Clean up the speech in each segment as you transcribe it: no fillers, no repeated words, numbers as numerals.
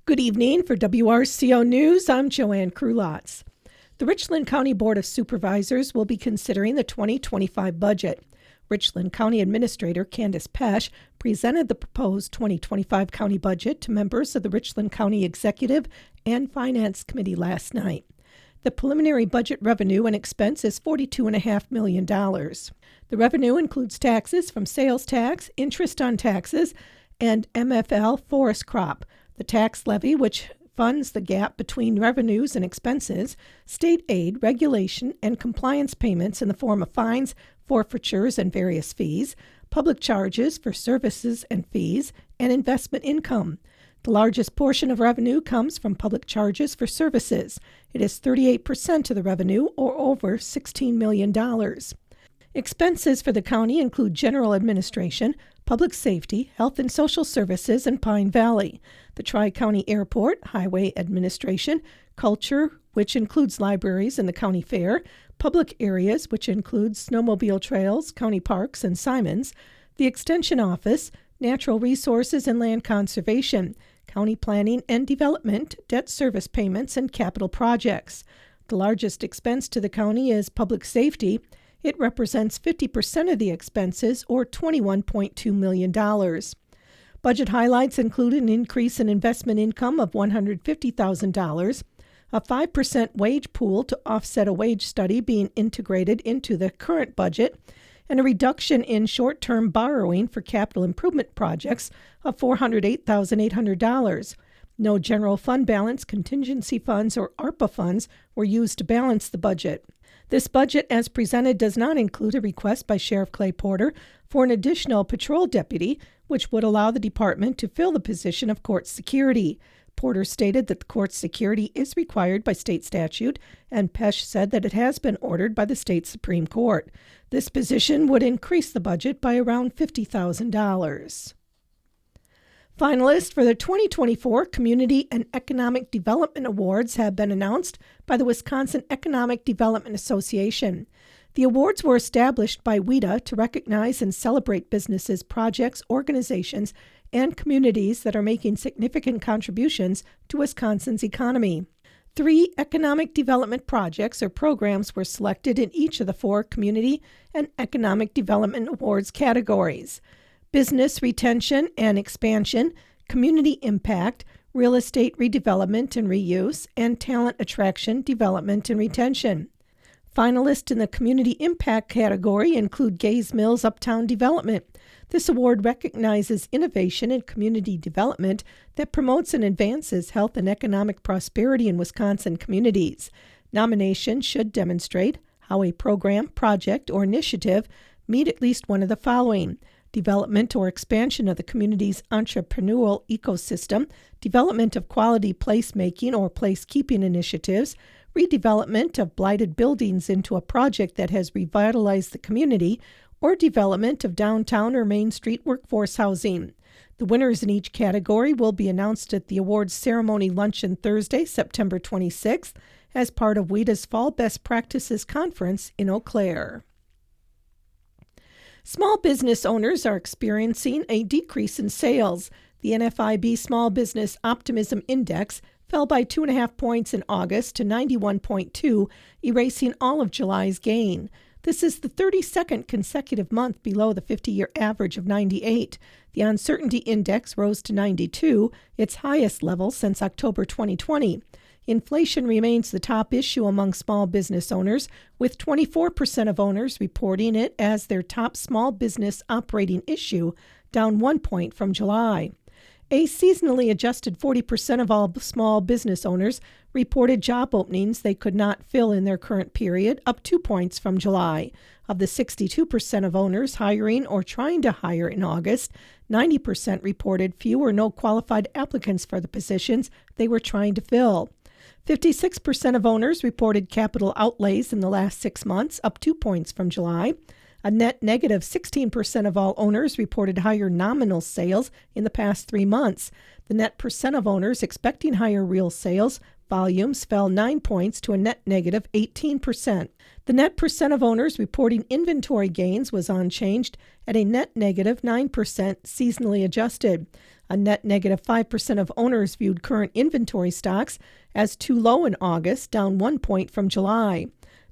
Good evening. For WRCO News, I'm Joanne Krulotz. The Richland County Board of Supervisors will be considering the 2025 budget. Richland County Administrator Candace Pesch presented the proposed 2025 county budget to members of the Richland County Executive and Finance Committee last night. The preliminary budget revenue and expense is $42.5 million. The revenue includes taxes from sales tax, interest on taxes, and MFL forest crop. The tax levy, which funds the gap between revenues and expenses, state aid, regulation, and compliance payments in the form of fines, forfeitures, and various fees, public charges for services and fees, and investment income. The largest portion of revenue comes from public charges for services. It is 38% of the revenue, or over $16 million. Expenses for the county include general administration, public safety, health and social services, and Pine Valley, the Tri-County Airport, highway administration, culture, which includes libraries and the county fair, public areas, which includes snowmobile trails, county parks, and Simons, the extension office, natural resources and land conservation, county planning and development, debt service payments, and capital projects. The largest expense to the county is public safety. It represents 50% of the expenses, or $21.2 million. Budget highlights include an increase in investment income of $150,000, a 5% wage pool to offset a wage study being integrated into the current budget, and a reduction in short-term borrowing for capital improvement projects of $408,800. No general fund balance, contingency funds, or ARPA funds were used to balance the budget. This budget, as presented, does not include a request by Sheriff Clay Porter for an additional patrol deputy, which would allow the department to fill the position of court security. Porter stated that the court security is required by state statute, and Pesch said that it has been ordered by the state Supreme Court. This position would increase the budget by around $50,000. Finalists for the 2024 Community and Economic Development Awards have been announced by the Wisconsin Economic Development Association. The awards were established by WIDA to recognize and celebrate businesses, projects, organizations, and communities that are making significant contributions to Wisconsin's economy. 3 economic development projects or programs were selected in each of the 4 Community and Economic Development Awards categories: business retention and expansion, community impact, real estate redevelopment and reuse, and talent attraction, development, and retention. Finalists in the community impact category include Gays Mills Uptown Development. This award recognizes innovation in community development that promotes and advances health and economic prosperity in Wisconsin communities. Nominations should demonstrate how a program, project, or initiative meet at least one of the following: development or expansion of the community's entrepreneurial ecosystem, development of quality placemaking or placekeeping initiatives, redevelopment of blighted buildings into a project that has revitalized the community, or development of downtown or Main Street workforce housing. The winners in each category will be announced at the awards ceremony luncheon Thursday, September 26th, as part of WIDA's Fall Best Practices Conference in Eau Claire. Small business owners are experiencing a decrease in sales. The NFIB Small Business Optimism Index fell by 2.5 points in August to 91.2, erasing all of July's gain. This is the 32nd consecutive month below the 50-year average of 98. The Uncertainty Index rose to 92, its highest level since October 2020. Inflation remains the top issue among small business owners, with 24% of owners reporting it as their top small business operating issue, down 1 point from July. A seasonally adjusted 40% of all small business owners reported job openings they could not fill in their current period, up 2 points from July. Of the 62% of owners hiring or trying to hire in August, 90% reported few or no qualified applicants for the positions they were trying to fill. 56% of owners reported capital outlays in the last 6 months, up 2 points from July. A net negative 16% of all owners reported higher nominal sales in the past 3 months. The net percent of owners expecting higher real sales volumes fell 9 points to a net negative 18%. The net percent of owners reporting inventory gains was unchanged at a net negative 9%, seasonally adjusted. A net negative 5% of owners viewed current inventory stocks as too low in August, down 1 point from July.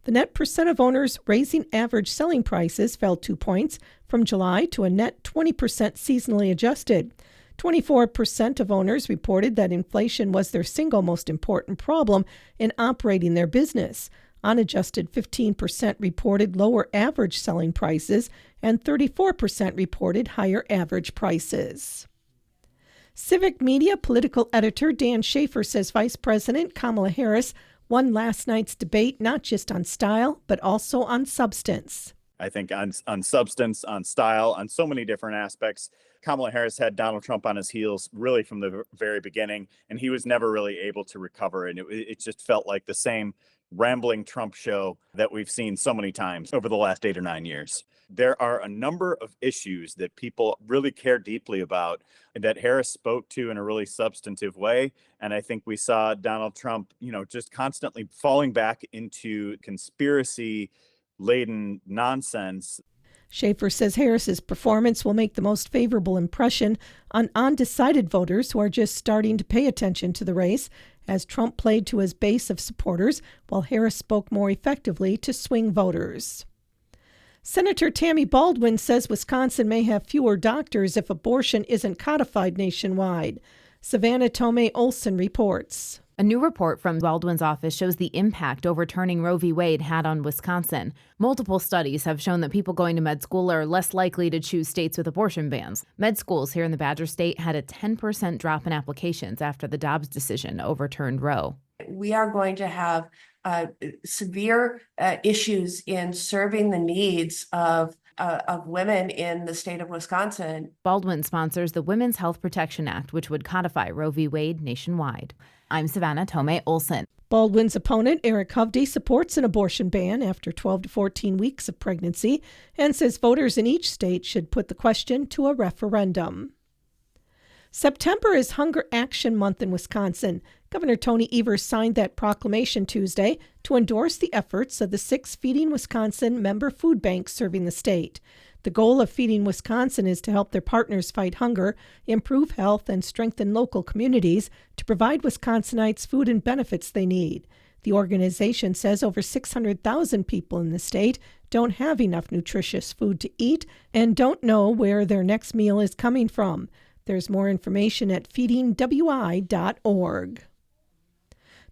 The net percent of owners raising average selling prices fell 2 points from July to a net 20% seasonally adjusted. 24% of owners reported that inflation was their single most important problem in operating their business. Unadjusted 15% reported lower average selling prices, and 34% reported higher average prices. Civic Media political editor Dan Schaefer says Vice President Kamala Harris won last night's debate not just on style, but also on substance. I think on substance, on style, on so many different aspects, Kamala Harris had Donald Trump on his heels really from the very beginning, and he was never really able to recover. And it just felt like the same rambling Trump show that we've seen so many times over the last 8 or 9 years. There are a number of issues that people really care deeply about that Harris spoke to in a really substantive way. And I think we saw Donald Trump, just constantly falling back into conspiracy-laden nonsense. Schaefer says Harris's performance will make the most favorable impression on undecided voters who are just starting to pay attention to the race, as Trump played to his base of supporters while Harris spoke more effectively to swing voters. Senator Tammy Baldwin says Wisconsin may have fewer doctors if abortion isn't codified nationwide. Savannah Tomei Olson reports. A new report from Baldwin's office shows the impact overturning Roe v. Wade had on Wisconsin. Multiple studies have shown that people going to med school are less likely to choose states with abortion bans. Med schools here in the Badger State had a 10% drop in applications after the Dobbs decision overturned Roe. We are going to have severe issues in serving the needs of women in the state of Wisconsin. Baldwin sponsors the Women's Health Protection Act, which would codify Roe v. Wade nationwide. I'm Savannah Tomei Olson. Baldwin's opponent, Eric Hovde, supports an abortion ban after 12 to 14 weeks of pregnancy and says voters in each state should put the question to a referendum. September is Hunger Action Month in Wisconsin. Governor Tony Evers signed that proclamation Tuesday to endorse the efforts of the 6 Feeding Wisconsin member food banks serving the state. The goal of Feeding Wisconsin is to help their partners fight hunger, improve health, and strengthen local communities to provide Wisconsinites food and benefits they need. The organization says over 600,000 people in the state don't have enough nutritious food to eat and don't know where their next meal is coming from. There's more information at feedingwi.org.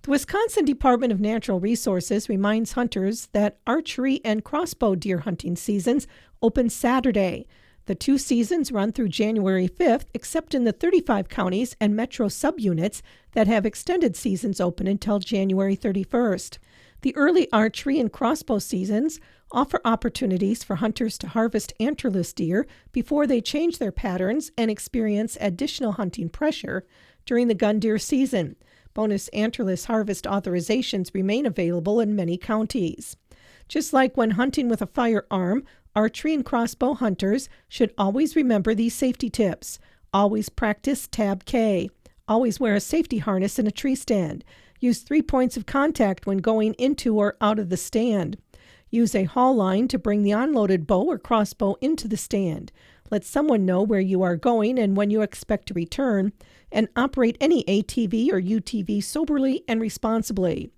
The Wisconsin Department of Natural Resources reminds hunters that archery and crossbow deer hunting seasons open Saturday. The 2 seasons run through January 5th, except in the 35 counties and metro subunits that have extended seasons open until January 31st. The early archery and crossbow seasons offer opportunities for hunters to harvest antlerless deer before they change their patterns and experience additional hunting pressure during the gun deer season. Bonus antlerless harvest authorizations remain available in many counties. Just like when hunting with a firearm, archery and crossbow hunters should always remember these safety tips. Always practice Tab K. Always wear a safety harness in a tree stand. Use 3 points of contact when going into or out of the stand. Use a haul line to bring the unloaded bow or crossbow into the stand. Let someone know where you are going and when you expect to return, and operate any ATV or UTV soberly and responsibly.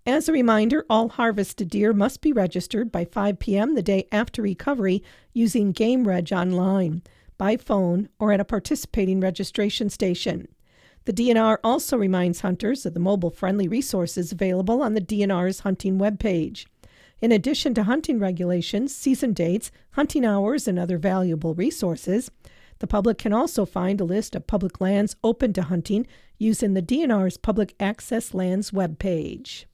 As a reminder, all harvested deer must be registered by 5 p.m. the day after recovery using Game Reg online, by phone, or at a participating registration station. The DNR also reminds hunters of the mobile-friendly resources available on the DNR's hunting webpage. In addition to hunting regulations, season dates, hunting hours, and other valuable resources, the public can also find a list of public lands open to hunting using the DNR's Public Access Lands webpage.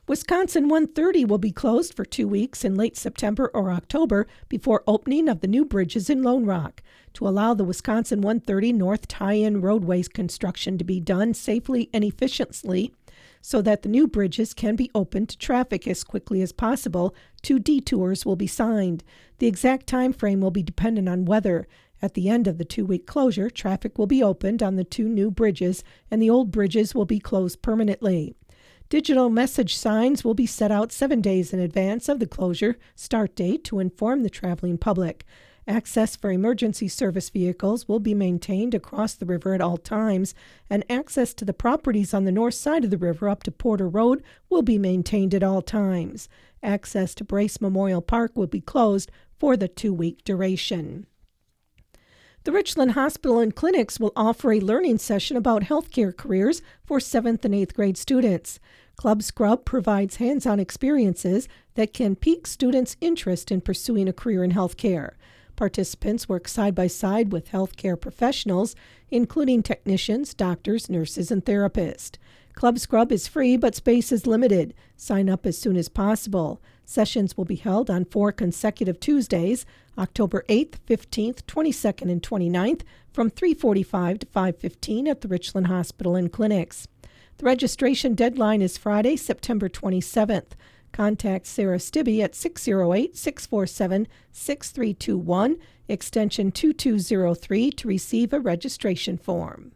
Wisconsin 130 will be closed for 2 weeks in late September or October before opening of the new bridges in Lone Rock to allow the Wisconsin 130 North tie-in roadways construction to be done safely and efficiently so that the new bridges can be opened to traffic as quickly as possible. 2 detours will be signed. The exact time frame will be dependent on weather. At the end of the 2-week closure, traffic will be opened on the 2 new bridges and the old bridges will be closed permanently. Digital message signs will be set out 7 days in advance of the closure start date to inform the traveling public. Access for emergency service vehicles will be maintained across the river at all times, and access to the properties on the north side of the river up to Porter Road will be maintained at all times. Access to Brace Memorial Park will be closed for the 2-week duration. The Richland Hospital and Clinics will offer a learning session about healthcare careers for 7th and 8th grade students. Club Scrub provides hands-on experiences that can pique students' interest in pursuing a career in healthcare. Participants work side by side with healthcare professionals, including technicians, doctors, nurses, and therapists. Club Scrub is free, but space is limited. Sign up as soon as possible. Sessions will be held on 4 consecutive Tuesdays, October 8th, 15th, 22nd, and 29th, from 3:45 to 5:15 at the Richland Hospital and Clinics. The registration deadline is Friday, September 27th. Contact Sarah Stibbe at 608-647-6321, extension 2203 to receive a registration form.